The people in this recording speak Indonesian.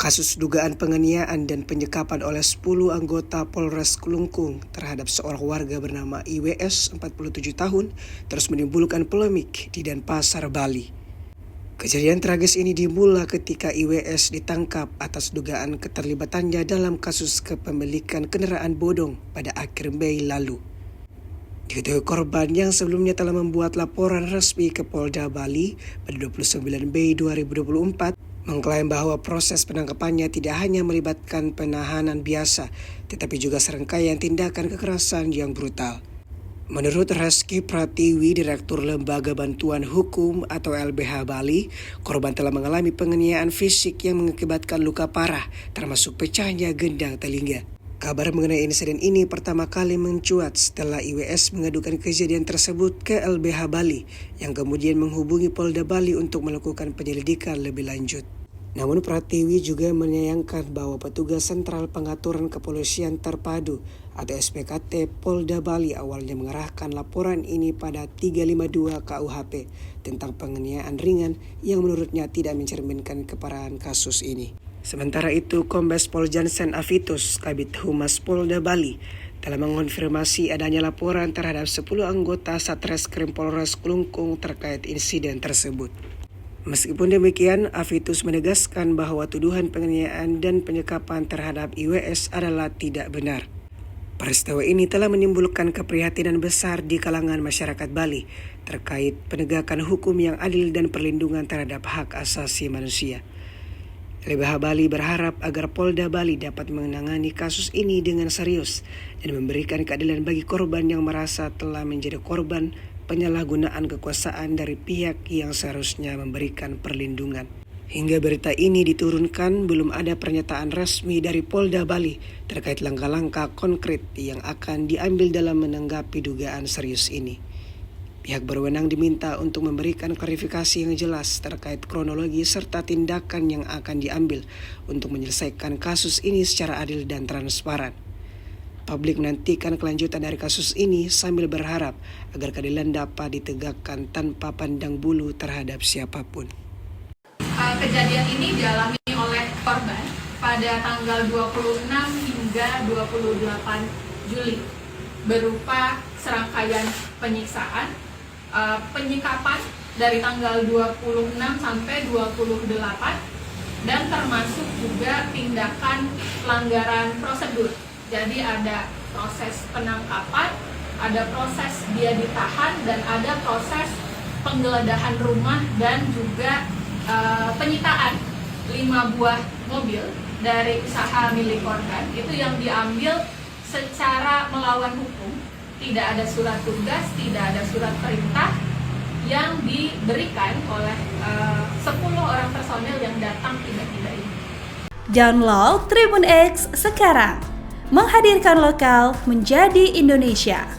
Kasus dugaan penganiayaan dan penyekapan oleh 10 anggota Polres Kelungkung terhadap seorang warga bernama IWS 47 tahun terus menimbulkan polemik di Denpasar, Bali. Kejadian tragis ini dimulai ketika IWS ditangkap atas dugaan keterlibatannya dalam kasus kepemilikan kendaraan bodong pada akhir Mei lalu. Diketahui korban yang sebelumnya telah membuat laporan resmi ke Polda Bali pada 29 Mei 2024 mengklaim bahwa proses penangkapannya tidak hanya melibatkan penahanan biasa, tetapi juga serangkaian tindakan kekerasan yang brutal. Menurut Reski Pratiwi, Direktur Lembaga Bantuan Hukum atau LBH Bali, korban telah mengalami penganiayaan fisik yang mengakibatkan luka parah, termasuk pecahnya gendang telinga. Kabar mengenai insiden ini pertama kali mencuat setelah IWS mengadukan kejadian tersebut ke LBH Bali, yang kemudian menghubungi Polda Bali untuk melakukan penyelidikan lebih lanjut. Namun Pratiwi juga menyayangkan bahwa petugas Sentral Pengaturan Kepolisian Terpadu atau SPKT Polda Bali awalnya mengarahkan laporan ini pada 352 KUHP tentang penganiayaan ringan yang menurutnya tidak mencerminkan keparahan kasus ini. Sementara itu, Kombes Pol Jansen Avitus, Kabid Humas Polda Bali, telah mengonfirmasi adanya laporan terhadap 10 anggota Satreskrim Polres Kelungkung terkait insiden tersebut. Meskipun demikian, Avitus menegaskan bahwa tuduhan penganiayaan dan penyekapan terhadap IWS adalah tidak benar. Peristiwa ini telah menimbulkan keprihatinan besar di kalangan masyarakat Bali terkait penegakan hukum yang adil dan perlindungan terhadap hak asasi manusia. LBH Bali berharap agar Polda Bali dapat menangani kasus ini dengan serius dan memberikan keadilan bagi korban yang merasa telah menjadi korban penyalahgunaan kekuasaan dari pihak yang seharusnya memberikan perlindungan. Hingga berita ini diturunkan, belum ada pernyataan resmi dari Polda Bali terkait langkah-langkah konkret yang akan diambil dalam menanggapi dugaan serius ini. Pihak berwenang diminta untuk memberikan klarifikasi yang jelas terkait kronologi serta tindakan yang akan diambil untuk menyelesaikan kasus ini secara adil dan transparan. Publik menantikan kelanjutan dari kasus ini sambil berharap agar keadilan dapat ditegakkan tanpa pandang bulu terhadap siapapun. Kejadian ini dialami oleh korban pada tanggal 26 hingga 28 Juli berupa serangkaian penyiksaan, penyekapan dari tanggal 26 sampai 28 dan termasuk juga tindakan pelanggaran prosedur. Jadi ada proses penangkapan, ada proses dia ditahan, dan ada proses penggeledahan rumah dan juga penyitaan 5 buah mobil dari usaha milik korban. Itu yang diambil secara melawan hukum, tidak ada surat tugas, tidak ada surat perintah yang diberikan oleh 10 orang personel yang datang tiba-tiba ini. Download Tribun X sekarang, menghadirkan lokal menjadi Indonesia.